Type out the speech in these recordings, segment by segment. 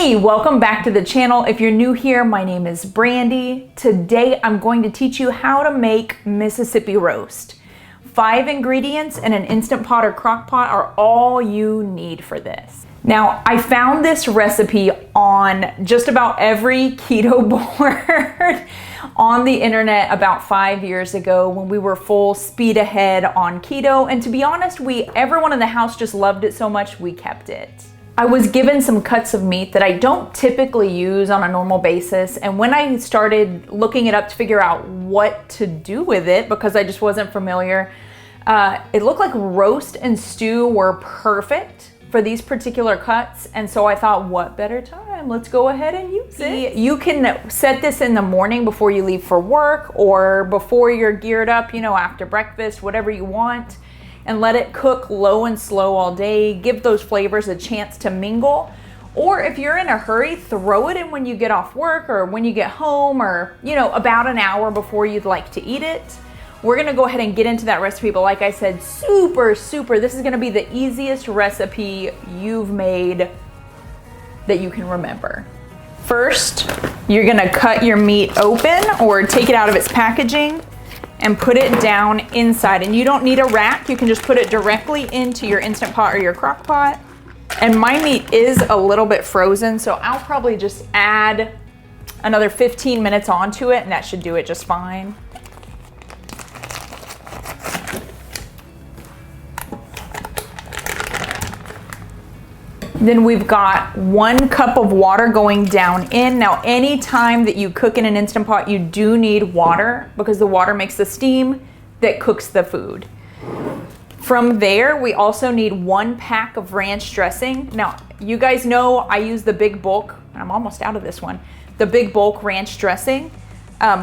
Hey, welcome back to the channel. If you're new here, my name is Brandy. Today I'm going to teach you how to make Mississippi roast. 5 ingredients and an Instant Pot or crock pot are all you need for this. Now, I found this recipe on just about every keto board on the internet about 5 years ago when we were full speed ahead on keto. And to be honest, everyone in the house just loved it so much we kept it. I was given some cuts of meat that I don't typically use on a normal basis, and when I started looking it up to figure out what to do with it, because I just wasn't familiar, it looked like roast and stew were perfect for these particular cuts, and so I thought, what better time? Let's go ahead and use it. You can set this in the morning before you leave for work, or before you're geared up, after breakfast, whatever you want, and let it cook low and slow all day. Give those flavors a chance to mingle. Or if you're in a hurry, throw it in when you get off work or when you get home, or about an hour before you'd like to eat it. We're gonna go ahead and get into that recipe, but like I said, this is gonna be the easiest recipe you've made that you can remember. First, you're gonna cut your meat open or take it out of its packaging and put it down inside. And you don't need a rack. You can just put it directly into your Instant Pot or your crock pot. And my meat is a little bit frozen, so I'll probably just add another 15 minutes onto it, and that should do it just fine. Then we've got 1 cup of water going down in. Now, anytime that you cook in an Instant Pot, you do need water because the water makes the steam that cooks the food. From there, we also need 1 pack of ranch dressing. Now, you guys know I use the big bulk, and I'm almost out of this one, the big bulk ranch dressing,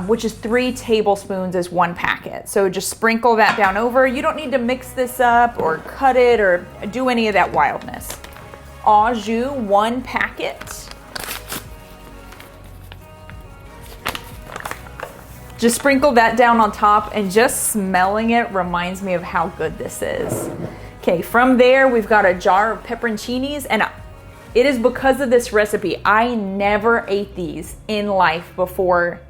which is 3 tablespoons is 1 packet. So just sprinkle that down over. You don't need to mix this up or cut it or do any of that wildness. Au jus, 1 packet. Just sprinkle that down on top, and just smelling it reminds me of how good this is. Okay, from there we've got a jar of pepperoncinis, and it is because of this recipe. I never ate these in life before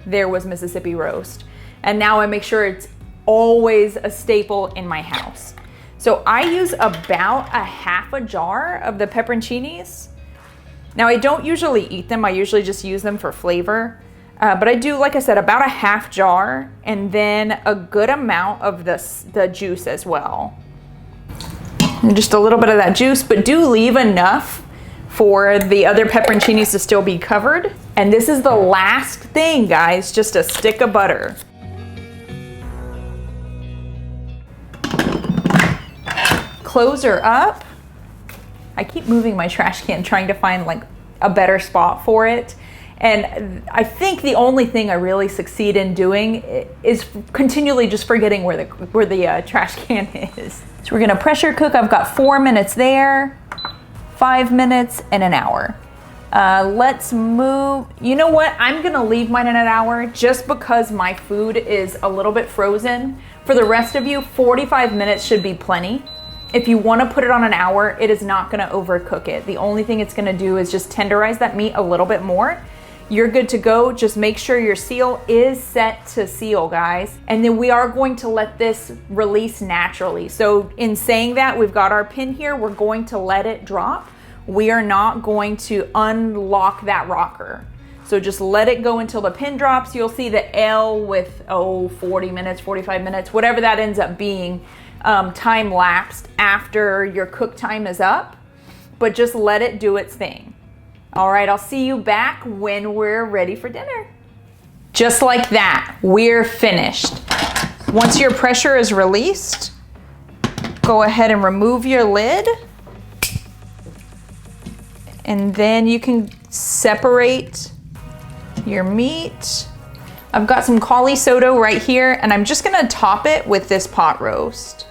there was Mississippi roast. And now I make sure it's always a staple in my house. So I use about a half a jar of the pepperoncinis. Now, I don't usually eat them. I usually just use them for flavor. But I do, like I said, about a half jar, and then a good amount of the juice as well. And just a little bit of that juice, but do leave enough for the other pepperoncinis to still be covered. And this is the last thing, guys, just a stick of butter. Close her up. I keep moving my trash can trying to find like a better spot for it. And I think the only thing I really succeed in doing is continually just forgetting where the trash can is. So we're gonna pressure cook. I've got 4 minutes there, 5 minutes, and an hour. Let's move. You know what? I'm gonna leave mine in an hour just because my food is a little bit frozen. For the rest of you, 45 minutes should be plenty. If you want to put it on an hour, it is not going to overcook it. The only thing it's going to do is just tenderize that meat a little bit more. You're good to go. Just make sure your seal is set to seal, guys. And then we are going to let this release naturally. So in saying that, we've got our pin here. We're going to let it drop. We are not going to unlock that rocker. So just let it go until the pin drops. You'll see the L with, 40 minutes, 45 minutes, whatever that ends up being. Time lapsed after your cook time is up, but just let it do its thing. All right, I'll see you back when we're ready for dinner. Just like that, we're finished. Once your pressure is released, go ahead and remove your lid, and then you can separate your meat. I've got some caulisotto right here, and I'm just gonna top it with this pot roast.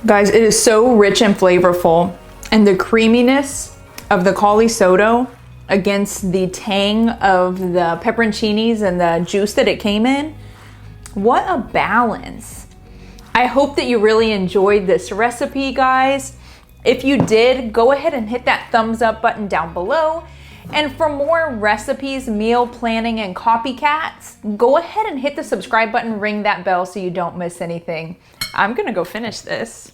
Guys, it is so rich and flavorful, and the creaminess of the caulisotto against the tang of the pepperoncinis and the juice that it came in What a balance. I hope that you really enjoyed this recipe, guys. If you did, go ahead and hit that thumbs up button down below. And for more recipes, meal planning, and copycats, go ahead and hit the subscribe button, ring that bell so you don't miss anything. I'm gonna go finish this.